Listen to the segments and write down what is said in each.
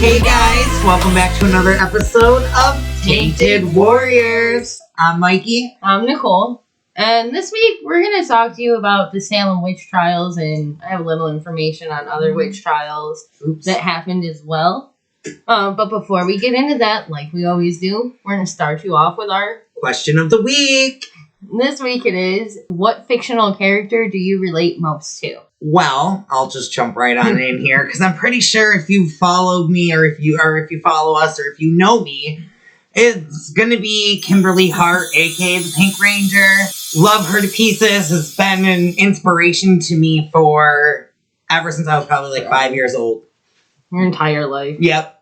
Hey guys, welcome back to another episode of Tainted Warriors. I'm Mikey. I'm Nicole. And this week we're going to talk to you about the Salem Witch Trials, and I have a little information on other witch trials that happened as well. But before we get into that, like we always do, we're going to start you off with our question of the week. This week it is, what fictional character do you relate most to? Well, I'll just jump right on in here because I'm pretty sure if you followed me or if you follow us or if you know me, it's going to be Kimberly Hart, aka the Pink Ranger. Love her to pieces. Has been an inspiration to me for ever since I was probably like 5 years old. Your entire life. Yep.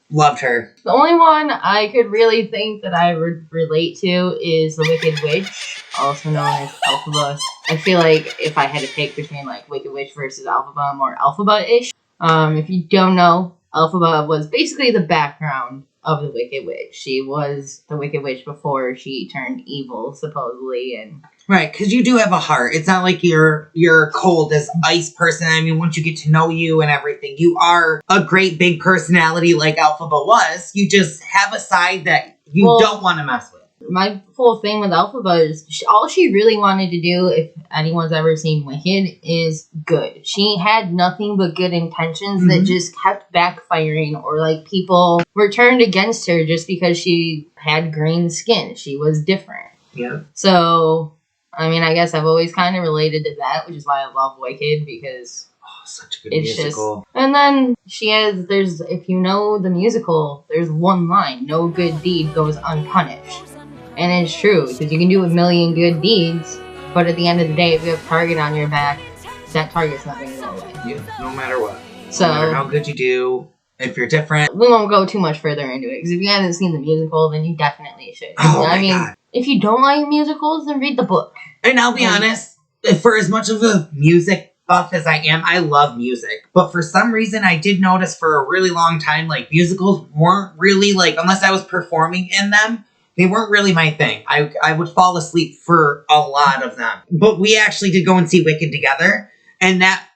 Loved her. The only one I could really think that I would relate to is the Wicked Witch, also known as Elphaba. I feel like if I had to pick between like Wicked Witch versus Elphaba, I'm more Elphaba-ish. If you don't know, Elphaba was basically the background of the Wicked Witch. She was the Wicked Witch before she turned evil, supposedly, and right, because you do have a heart. It's not like you're cold as ice person. I mean, once you get to know you and everything, you are a great big personality like Elphaba was. You just have a side that you don't want to mess with. My whole thing with Elphaba is all she really wanted to do, if anyone's ever seen Wicked, is good. She had nothing but good intentions that just kept backfiring, or like people were turned against her just because she had green skin. She was different. Yeah. So, I mean, I guess I've always kind of related to that, which is why I love Wicked, because such a good musical. And then if you know the musical, there's one line, no good deed goes unpunished. And it's true, because you can do a million good deeds, but at the end of the day, if you have a target on your back, that target's not going to go away. Yeah, no matter what. So, no matter how good you do, if you're different. We won't go too much further into it, because if you haven't seen the musical, then you definitely should. God. If you don't like musicals, then read the book. And I'll be honest, for as much of a music buff as I am, I love music. But for some reason, I did notice for a really long time, like, musicals weren't really, like, unless I was performing in them, they weren't really my thing. I would fall asleep for a lot of them. But we actually did go and see Wicked together. And that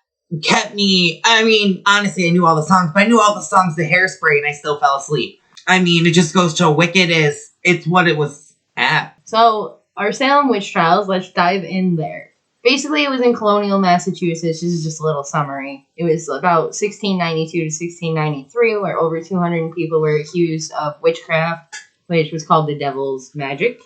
kept me... I mean, honestly, I knew all the songs. But I knew all the songs to Hairspray, and I still fell asleep. I mean, it just goes to show Wicked it's what it was at. So, our Salem Witch Trials, let's dive in there. Basically, it was in colonial Massachusetts. This is just a little summary. It was about 1692 to 1693, where over 200 people were accused of witchcraft, which was called the Devil's Magic.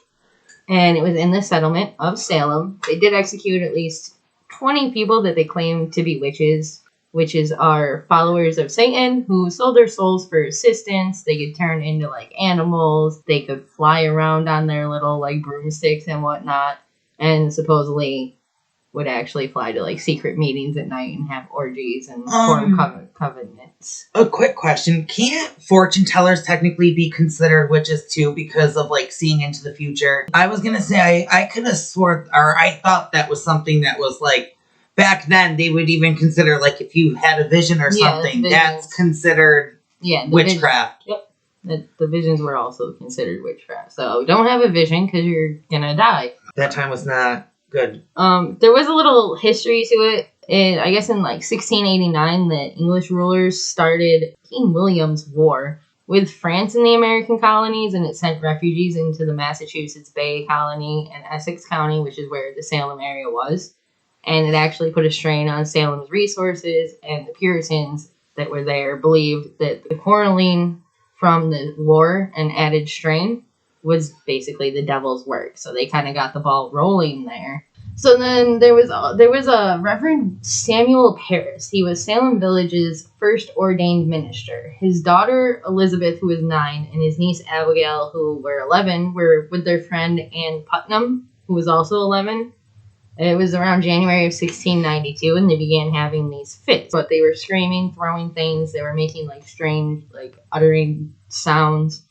And it was in the settlement of Salem. They did execute at least 20 people that they claimed to be witches. Witches are followers of Satan who sold their souls for assistance. They could turn into, like, animals. They could fly around on their little, like, broomsticks and whatnot. And supposedly would actually fly to, like, secret meetings at night and have orgies and form covenants. A quick question. Can't fortune tellers technically be considered witches, too, because of, like, seeing into the future? I was gonna say, I could have sworn, or I thought that was something that was, like, back then, they would even consider, like, if you had a vision or something, that's considered witchcraft. Yep. The visions were also considered witchcraft. So, don't have a vision, because you're gonna die. That time was not good. There was a little history to it. I guess in, like, 1689, the English rulers started King William's War with France in the American colonies, and it sent refugees into the Massachusetts Bay Colony and Essex County, which is where the Salem area was. And it actually put a strain on Salem's resources, and the Puritans that were there believed that the quarreling from the war and added strain was basically the devil's work. So they kind of got the ball rolling there. So then there was a Reverend Samuel Parris. He was Salem Village's first ordained minister. His daughter Elizabeth, who was 9, and his niece Abigail, who were 11, were with their friend Ann Putnam, who was also 11. It was around January of 1692, and they began having these fits. But they were screaming, throwing things. They were making, like, strange, like, uttering sounds.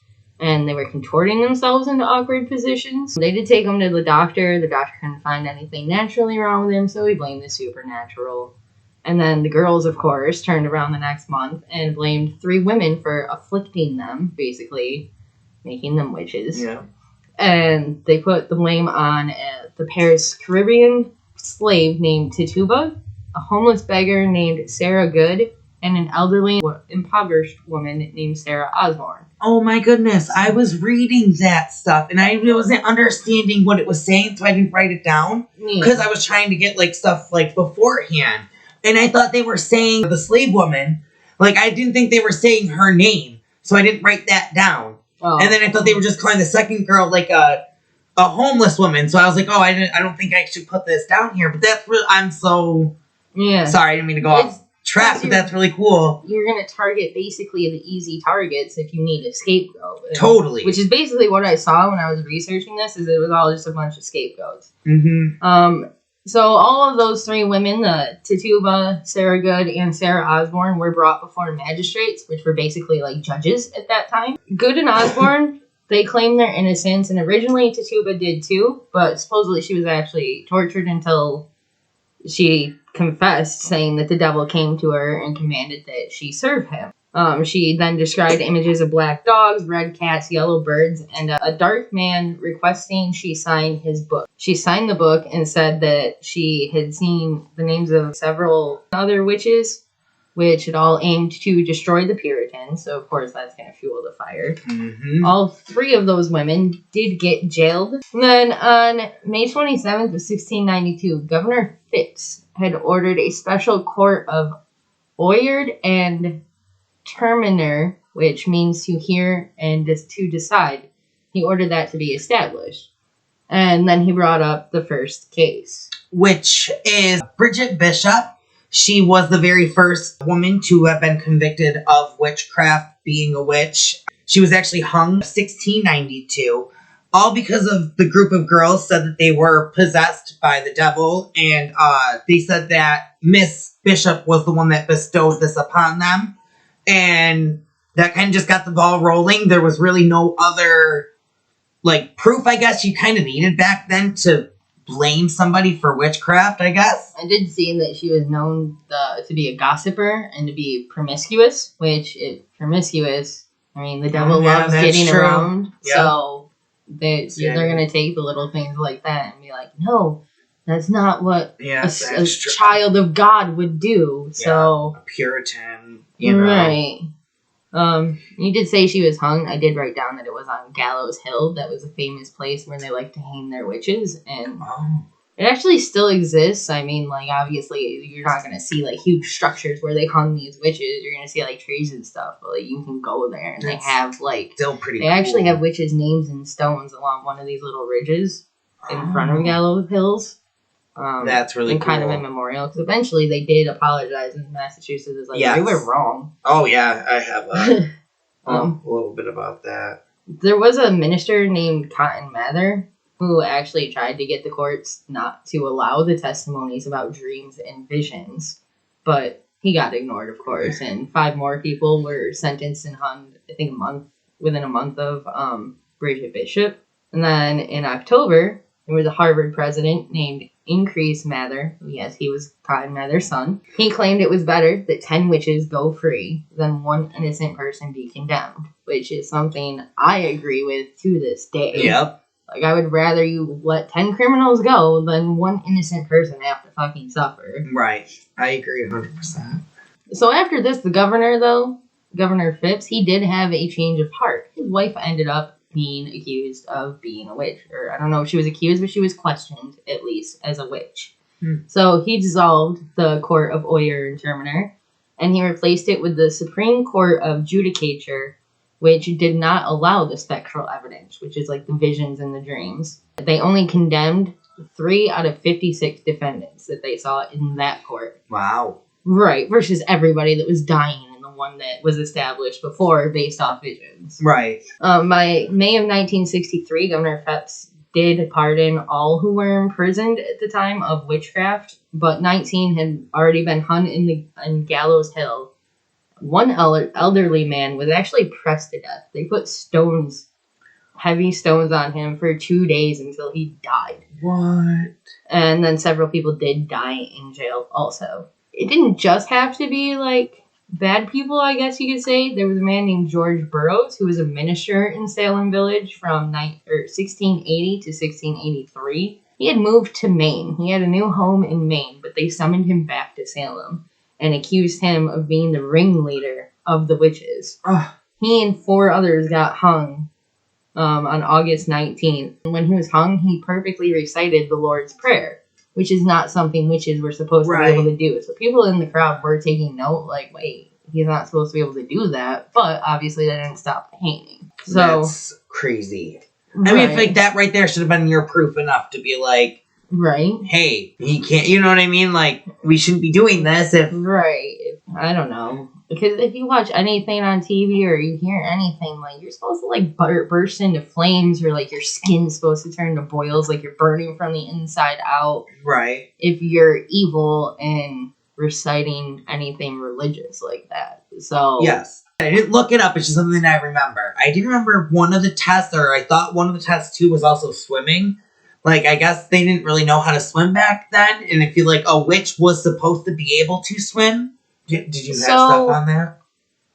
And they were contorting themselves into awkward positions. They did take him to the doctor. The doctor couldn't find anything naturally wrong with him, so he blamed the supernatural. And then the girls, of course, turned around the next month and blamed 3 women for afflicting them, basically making them witches. Yeah. And they put the blame on the pair's Caribbean slave named Tituba, a homeless beggar named Sarah Good, and an elderly, impoverished woman named Sarah Osborne. Oh my goodness, I was reading that stuff and I wasn't understanding what it was saying, so I didn't write it down because I was trying to get like stuff like beforehand. And I thought they were saying the slave woman. Like, I didn't think they were saying her name, so I didn't write that down. Oh. And then I thought they were just calling the second girl like a homeless woman. So I was like, oh, I don't think I should put this down here. But that's really, I'm so sorry, I didn't mean to go off track, but that's really cool. You're going to target basically the easy targets if you need a scapegoat. Totally. Which is basically what I saw when I was researching this, is it was all just a bunch of scapegoats. Mm-hmm. So all of those three women, Tituba, Sarah Good, and Sarah Osborne, were brought before magistrates, which were basically like judges at that time. Good and Osborne, they claimed their innocence, and originally Tituba did too, but supposedly she was actually tortured until she confessed, saying that the devil came to her and commanded that she serve him. She then described images of black dogs, red cats, yellow birds, and a dark man requesting she sign his book. She signed the book and said that she had seen the names of several other witches, which had all aimed to destroy the Puritans. So, of course, that's going to fuel the fire. Mm-hmm. All three of those women did get jailed. And then on May 27th of 1692, Governor Phipps had ordered a special court of Oyard and Terminer, which means to hear and to decide. He ordered that to be established. And then he brought up the first case, which is Bridget Bishop. She was the very first woman to have been convicted of witchcraft, being a witch. She was actually hung in 1692, all because of the group of girls said that they were possessed by the devil, and they said that Miss Bishop was the one that bestowed this upon them. And that kind of just got the ball rolling. There was really no other, like, proof, I guess, you kind of needed back then to blame somebody for witchcraft, I guess. I did see that she was known to be a gossiper and to be promiscuous, which, promiscuous, I mean, the devil loves getting around. Yep. So they're going to take the little things like that and be like, no, that's not what a child of God would do. So a Puritan, you know. Right. You did say she was hung. I did write down that it was on Gallows Hill. That was a famous place where they like to hang their witches, and it actually still exists. I mean, like, obviously, you're not going to see, like, huge structures where they hung these witches. You're going to see, like, trees and stuff, but, like, you can go there, and they have, like, still pretty they actually have witches' names in stones along one of these little ridges in front of Gallows Hills. That's really cool. Kind of a memorial, because eventually they did apologize in Massachusetts. It's like, they were wrong. Oh, yeah, I have a little bit about that. There was a minister named Cotton Mather who actually tried to get the courts not to allow the testimonies about dreams and visions, but he got ignored, of course, and 5 more people were sentenced and hung, I think, within a month of Bridget Bishop. And then in October, there was a Harvard president named Increase Mather. Yes, he was Cotton Mather's son. He claimed it was better that 10 witches go free than 1 innocent person be condemned, which is something I agree with to this day. Yep. Like, I would rather you let 10 criminals go than 1 innocent person have to fucking suffer. Right. I agree 100%. So after this, the governor, though, Governor Phipps, he did have a change of heart. His wife ended up being accused of being a witch. Or I don't know if she was accused, but she was questioned, at least, as a witch. So he dissolved the court of Oyer and Terminer, and he replaced it with the Supreme Court of Judicature, which did not allow the spectral evidence, which is like the visions and the dreams. They only condemned 3 out of 56 defendants that they saw in that court. Wow. Right, versus everybody that was dying in the one that was established before based off visions. Right. By May of 1963, Governor Phipps did pardon all who were imprisoned at the time of witchcraft, but 19 had already been hung in Gallows Hill. One elderly man was actually pressed to death. They put heavy stones on him for 2 days until he died. What? And then several people did die in jail also. It didn't just have to be, like, bad people, I guess you could say. There was a man named George Burroughs who was a minister in Salem Village from 1680 to 1683. He had moved to Maine. He had a new home in Maine, but they summoned him back to Salem. and accused him of being the ringleader of the witches. Ugh. He and 4 others got hung on August 19th. And when he was hung, he perfectly recited the Lord's Prayer, which is not something witches were supposed to be able to do. So people in the crowd were taking note, like, wait, he's not supposed to be able to do that. But obviously that didn't stop the hanging. So that's crazy. I mean, I think that right there should have been your proof enough to be like, right, hey, he can't, you know what I mean? Like, we shouldn't be doing this if... Right. I don't know. Because if you watch anything on TV or you hear anything, like, you're supposed to, like, burst into flames, or, like, your skin's supposed to turn to boils, like, you're burning from the inside out. Right. If you're evil and reciting anything religious like that. So... Yes. I didn't look it up, it's just something I remember. I did remember one of the tests, or I thought one of the tests, too, was also swimming. Like, I guess they didn't really know how to swim back then, and I feel like a witch was supposed to be able to swim. Did you have stuff on that?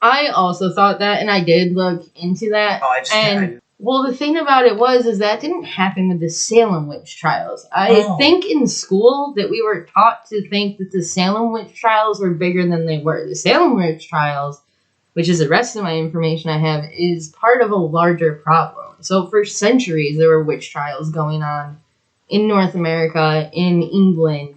I also thought that, and I did look into that. Oh, I just... And, well, the thing about it is that didn't happen with the Salem Witch Trials. I think in school that we were taught to think that the Salem Witch Trials were bigger than they were. The Salem Witch Trials, which is the rest of my information I have, is part of a larger problem. So for centuries, there were witch trials going on in North America, in England.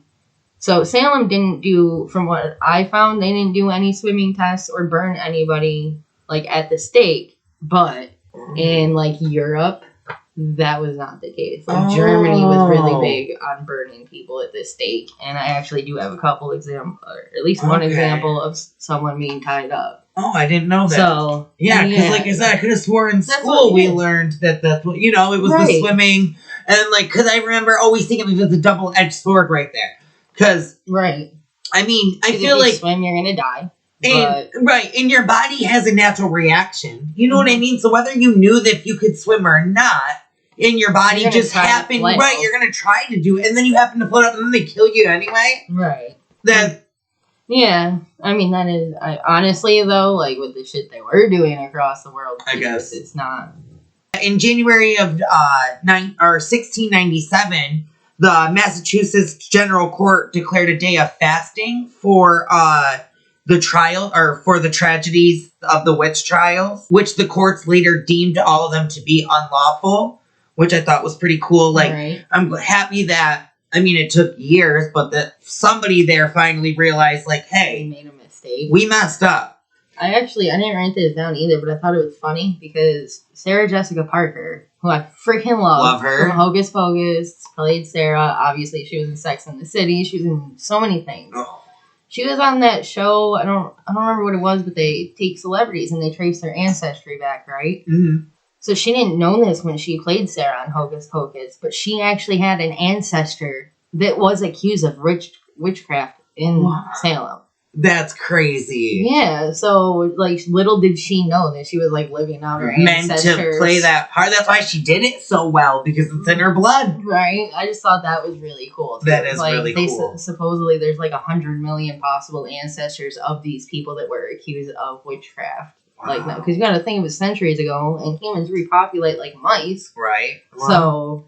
So Salem didn't do, from what I found, they didn't do any swimming tests or burn anybody, like, at the stake. But in, like, Europe, that was not the case. Like, Germany was really big on burning people at the stake. And I actually do have a couple examples, or at least one example of someone being tied up. Oh, I didn't know that. So, yeah, because like I said, I could have sworn in school we learned that that's what, it was the swimming. And, like, because I remember always thinking it was the double-edged sword right there. Because, I mean, I feel like... if you swim, you're going to die. And your body has a natural reaction. You know what I mean? So whether you knew that if you could swim or not, and your body just happened... you're going to try to do it, and then you happen to float up, and then they kill you anyway. Right. That... Yeah. I mean, that is... honestly, though, like, with the shit they were doing across the world, I guess it's not... In January of 1697... the Massachusetts General Court declared a day of fasting for the trial, or for the tragedies of the witch trials, which the courts later deemed all of them to be unlawful, which I thought was pretty cool. Like, I'm happy that, I mean, it took years, but that somebody there finally realized, like, hey, we made a mistake. We messed up. I didn't write this down either, but I thought it was funny because Sarah Jessica Parker, who I freaking love her, from Hocus Pocus, played Sarah. Obviously, she was in Sex and the City. She was in so many things. Oh. She was on that show. I don't remember what it was, but they take celebrities and they trace their ancestry back, right? Mm-hmm. So she didn't know this when she played Sarah on Hocus Pocus, but she actually had an ancestor that was accused of witchcraft in Salem. That's crazy. Yeah, so, like, little did she know that she was, like, living out her ancestors. Meant to play that part. That's why she did it so well, because it's in her blood. Right? I just thought that was really cool. That is really cool. Supposedly, there's, like, 100 million possible ancestors of these people that were accused of witchcraft. Wow. Like, no, because you gotta think it was centuries ago, and humans repopulate like mice. Right. Wow. So...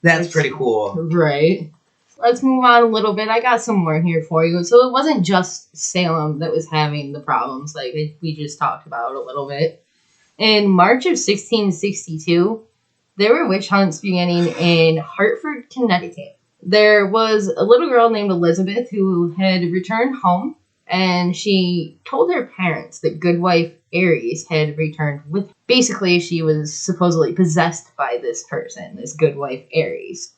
that's pretty cool. Right. Let's move on a little bit. I got some more here for you. So it wasn't just Salem that was having the problems, like we just talked about a little bit. In March of 1662, there were witch hunts beginning in Hartford, Connecticut. There was a little girl named Elizabeth who had returned home, and she told her parents that Goodwife Aries had returned with her. Basically, she was supposedly possessed by this person, this Goodwife Aries.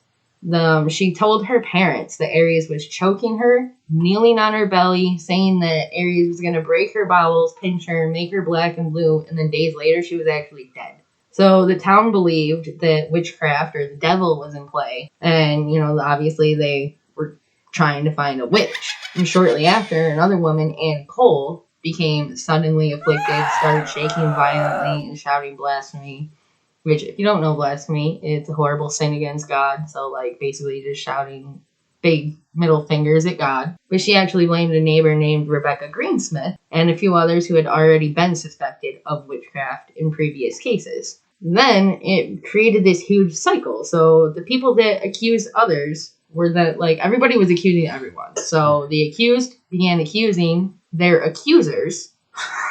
She told her parents that Aries was choking her, kneeling on her belly, saying that Aries was going to break her bowels, pinch her, make her black and blue, and then days later she was actually dead. So the town believed that witchcraft or the devil was in play, and, obviously they were trying to find a witch. And shortly after, another woman, Anne Cole, became suddenly afflicted, started shaking violently and shouting blasphemy. Which, if you don't know blasphemy, it's a horrible sin against God. So, like, basically just shouting big middle fingers at God. But she actually blamed a neighbor named Rebecca Greensmith and a few others who had already been suspected of witchcraft in previous cases. Then it created this huge cycle. So the people that accused others were that, like, everybody was accusing everyone. So the accused began accusing their accusers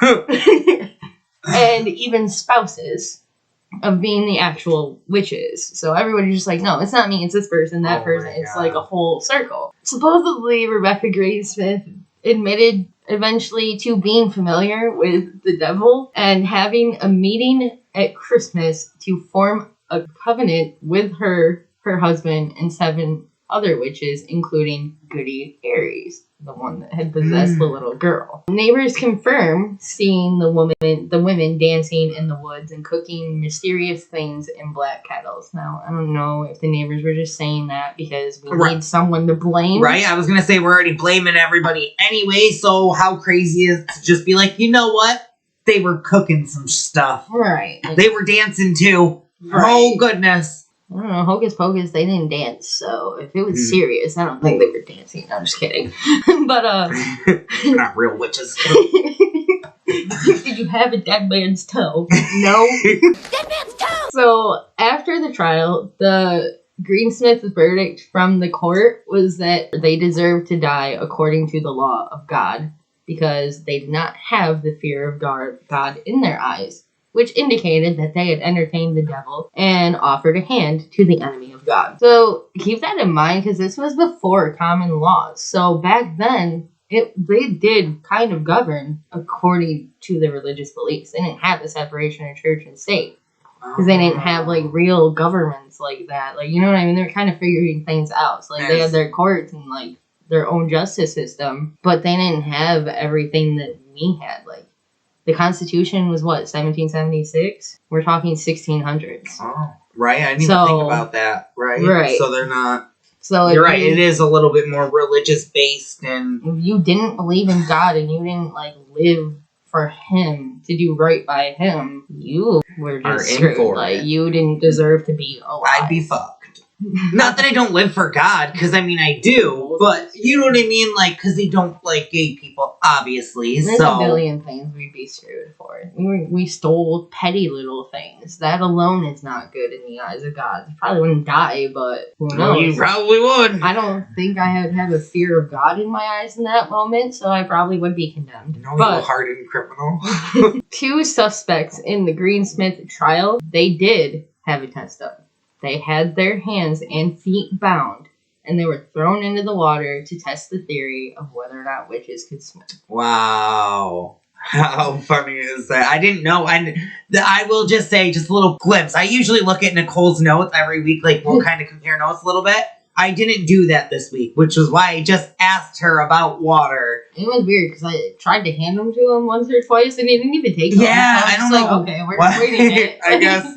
and even spouses of being the actual witches. So everybody's just like, no, it's not me, it's this person, that person. It's like a whole circle. Supposedly, Rebecca Green-Smith admitted eventually to being familiar with the devil and having a meeting at Christmas to form a covenant with her husband, and 7 other witches, including Goody Aries, the one that had possessed the little girl. Neighbors confirm seeing the women dancing in the woods and cooking mysterious things in black kettles. Now, I don't know if the neighbors were just saying that because we need someone to blame. Right? I was going to say, we're already blaming everybody anyway, so how crazy is it to just be like, you know what? They were cooking some stuff. Right. They were dancing too. Right. Oh, goodness. I don't know, Hocus Pocus, they didn't dance, so if it was serious, I don't think they were dancing. No, I'm just kidding. But, not real witches. Did you have a dead man's toe? No. Dead man's toe! So, after the trial, the Greensmith's verdict from the court was that they deserved to die according to the law of God, because they did not have the fear of God in their eyes, which indicated that they had entertained the devil and offered a hand to the enemy of God. So keep that in mind, because this was before common laws. So back then, they did kind of govern according to their religious beliefs. They didn't have the separation of church and state, because they didn't have, like, real governments like that. Like, you know what I mean? They were kind of figuring things out. So, like, they had their courts and, like, their own justice system, but they didn't have everything that we had. Like, the Constitution was what, 1776? We're talking 1600s. Oh, right. I didn't even think about that. Right. So they're not. So you're right. It is a little bit more religious based, and if you didn't believe in God and you didn't, like, live for Him to do right by Him, you were just screwed. Like, you didn't deserve to be alive. I'd be fucked. Not that I don't live for God, because I mean I do, but you know what I mean, like, because they don't like gay people, obviously. There's a billion things we'd be screwed for. We stole petty little things. That alone is not good in the eyes of God. You probably wouldn't die, but who knows? Well, you probably would. I don't think I had have a fear of God in my eyes in that moment, so I probably would be condemned. No, you're a hardened criminal. 2 suspects in the Greensmith trial, they did have a test done. They had their hands and feet bound, and they were thrown into the water to test the theory of whether or not witches could swim. Wow. How funny is that? I didn't know. I will just say, just a little glimpse. I usually look at Nicole's notes every week, like we'll kind of compare notes a little bit. I didn't do that this week, which is why I just asked her about water. It was weird, because I tried to hand them to him once or twice, and he didn't even take them. Yeah, I don't know. Like, okay, we're waiting it. I guess.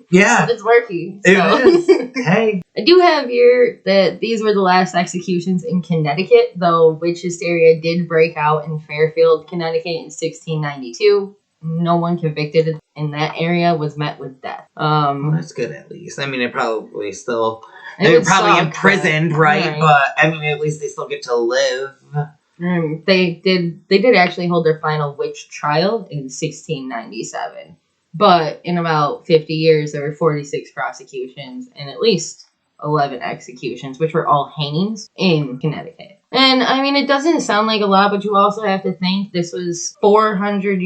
Yeah. But it's working. So. It is. Hey. I do have here that these were the last executions in Connecticut, though witch hysteria did break out in Fairfield, Connecticut in 1692. No one convicted in that area was met with death. Well, that's good, at least. I mean, it probably still... They were probably imprisoned, right? But, I mean, at least they still get to live. They did actually hold their final witch trial in 1697. But in about 50 years, there were 46 prosecutions and at least 11 executions, which were all hangings in Connecticut. And, I mean, it doesn't sound like a lot, but you also have to think this was 300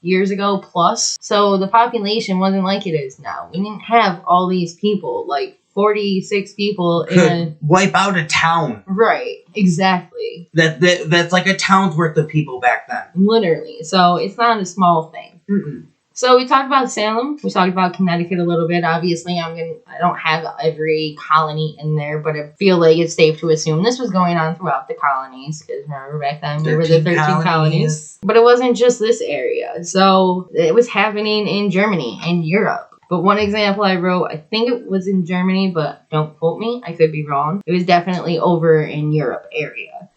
years ago plus. So the population wasn't like it is now. We didn't have all these people, like 46 people. Could wipe out a town. Right, exactly. That's like a town's worth of people back then. Literally. So it's not a small thing. Mm-mm. So we talked about Salem. We talked about Connecticut a little bit. Obviously, I don't have every colony in there, but I feel like it's safe to assume this was going on throughout the colonies, because remember back then we were the 13 colonies. But it wasn't just this area. So it was happening in Germany and Europe. But one example I wrote, I think it was in Germany, but don't quote me. I could be wrong. It was definitely over in Europe area.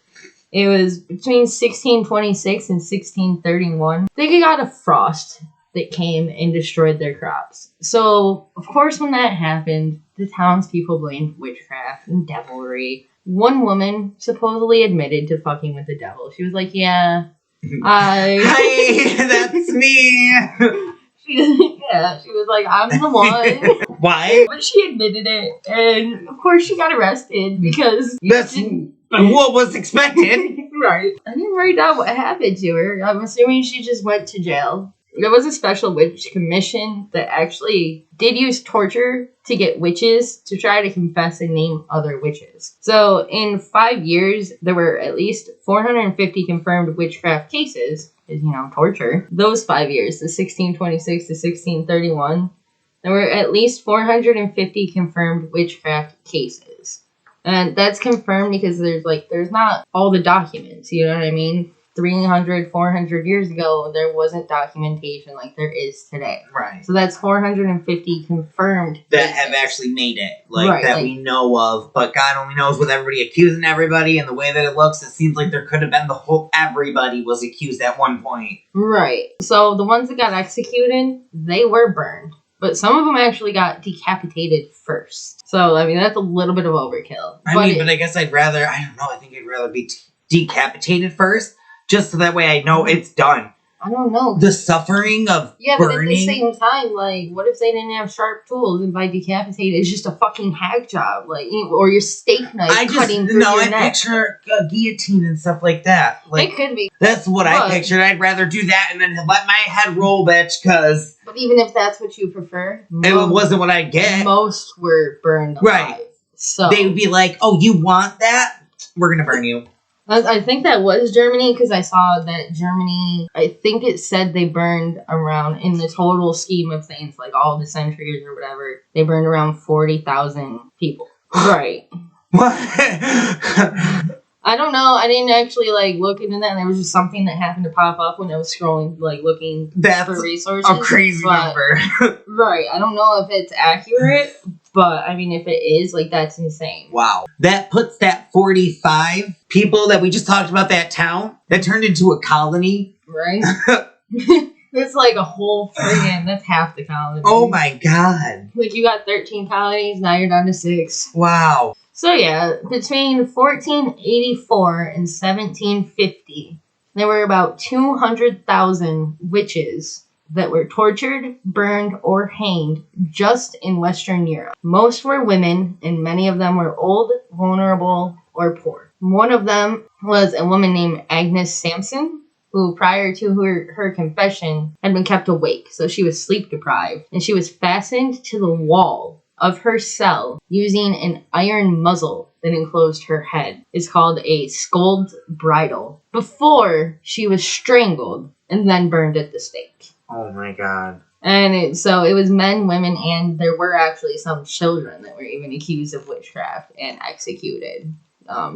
It was between 1626 and 1631. They got a frost that came and destroyed their crops. So, of course, when that happened, the townspeople blamed witchcraft and devilry. One woman supposedly admitted to fucking with the devil. She was like, yeah, Hi, that's me. She was like, I'm the one. Why? But she admitted it, and of course she got arrested because That's what was expected. Right. I didn't write down what happened to her. I'm assuming she just went to jail. There was a special witch commission that actually did use torture to get witches to try to confess and name other witches. So in 5 years, there were at least 450 confirmed witchcraft cases, is, torture. Those 5 years, the 1626 to 1631, there were at least 450 confirmed witchcraft cases. And that's confirmed because there's not all the documents, you know what I mean? 300, 400 years ago, there wasn't documentation like there is today. Right. So that's 450 confirmed that cases. have actually made it, we know of. But God only knows with everybody accusing everybody and the way that it looks, it seems like there could have been everybody was accused at one point. Right. So the ones that got executed, they were burned. But some of them actually got decapitated first. So, I mean, that's a little bit of overkill. But I guess I think I'd rather be decapitated first. Just so that way I know it's done. I don't know. The suffering of burning. But at the same time, what if they didn't have sharp tools and by decapitated, it's just a fucking hack job, or your steak knife cutting through your neck. I picture a guillotine and stuff like that. It could be. That's what I pictured. I'd rather do that and then let my head roll, bitch, because... But even if that's what you prefer... It wasn't what I get. Most were burned alive. Right. So they would be like, oh, you want that? We're going to burn you. I think that was Germany, because I saw that Germany, I think it said they burned around, in the total scheme of things, all the centuries or whatever, they burned around 40,000 people. Right. What? I don't know. I didn't actually, look into that, and there was just something that happened to pop up when I was scrolling, looking for resources. A crazy number. Right. I don't know if it's accurate, but, I mean, if it is, that's insane. Wow. That puts that 45 people that we just talked about, that town, that turned into a colony. Right? It's a whole friggin', that's half the colony. Oh my God. You got 13 colonies, now you're down to 6. Wow. So yeah, between 1484 and 1750, there were about 200,000 witches that were tortured, burned, or hanged just in Western Europe. Most were women, and many of them were old, vulnerable, or poor. One of them was a woman named Agnes Sampson, who prior to her confession had been kept awake, so she was sleep deprived, and she was fastened to the wall of her cell using an iron muzzle that enclosed her head. It's called a skulled bridle, before she was strangled and then burned at the stake. Oh my God. And it was men, women, and there were actually some children that were even accused of witchcraft and executed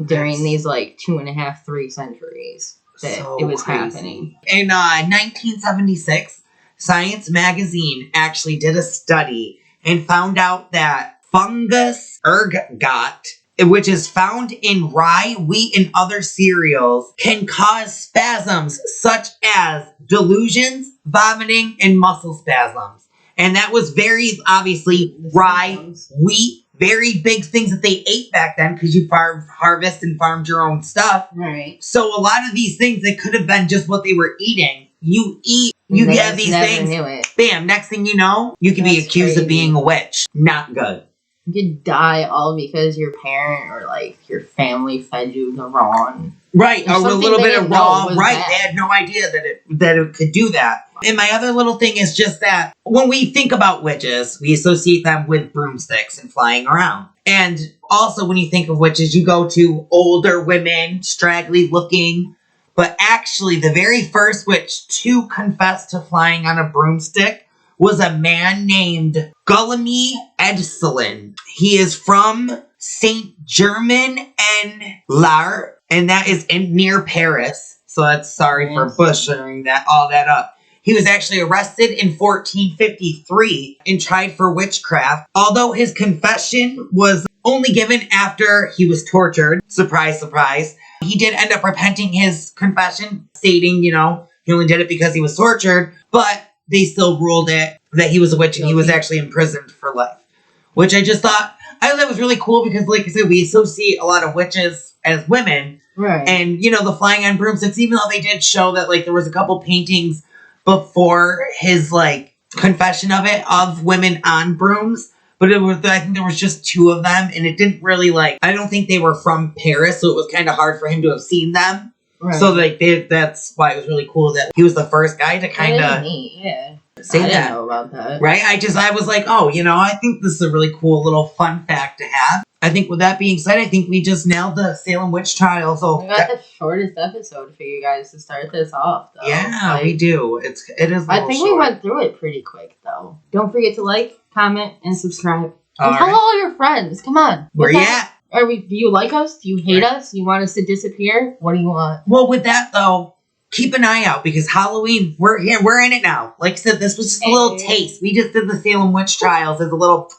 during these 2.5, 3 centuries that it was happening. In 1976, Science magazine actually did a study and found out that fungus ergot, which is found in rye, wheat, and other cereals, can cause spasms such as delusions, vomiting, and muscle spasms. And that was very obviously rye, wheat, very big things that they ate back then because you harvest and farmed your own stuff. Right. So a lot of these things that could have been just what they were eating, you eat. You get these things. Knew it. Bam! Next thing you know, you could be accused of being a witch. Not good. You could die all because your parent or your family fed you the wrong. Right, or a little bit of raw. Right, bad. They had no idea that it could do that. And my other little thing is just that when we think about witches, we associate them with broomsticks and flying around. And also when you think of witches, you go to older women, straggly looking. But actually, the very first witch to confess to flying on a broomstick was a man named Guillaume Edelin. He is from Saint-Germain-en-Laye, and that is near Paris. So that's sorry for butchering all that up. He was actually arrested in 1453 and tried for witchcraft, although his confession was only given after he was tortured. Surprise, surprise. He did end up repenting his confession, stating, he only did it because he was tortured, but they still ruled it that he was a witch and he was actually imprisoned for life. Which I thought was really cool because, like I said, we associate a lot of witches as women. Right. And, the flying on broomsticks, even though they did show that, there was a couple paintings before his, confession of women on brooms. But I think there was just 2 of them, and it didn't really I don't think they were from Paris, so it was kind of hard for him to have seen them. Right. So that's why it was really cool that he was the first guy to kind of say I that. didn't know about that. Right? I was like, oh, I think this is a really cool little fun fact to have. I think with that being said, I think we just nailed the Salem Witch Trials. So we got the shortest episode for you guys to start this off, though. Yeah, we do. It is. I think we went through it pretty quick, though. Don't forget to like, comment, and subscribe. All and tell all your friends. Come on. Where you at? Do you like us? Do you hate us? Do you want us to disappear? What do you want? Well, with that though, keep an eye out because Halloween, we're here. We're in it now. Like I said, this was just a little taste. We just did the Salem Witch Trials as a little.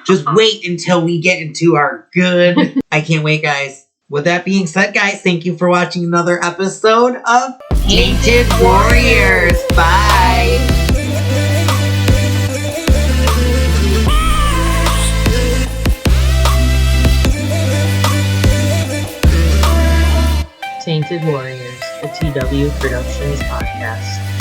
Just wait until we get into our good. I can't wait, guys. With that being said, guys, thank you for watching another episode of Tainted Warriors. Bye. Tainted Warriors, a TW Productions podcast.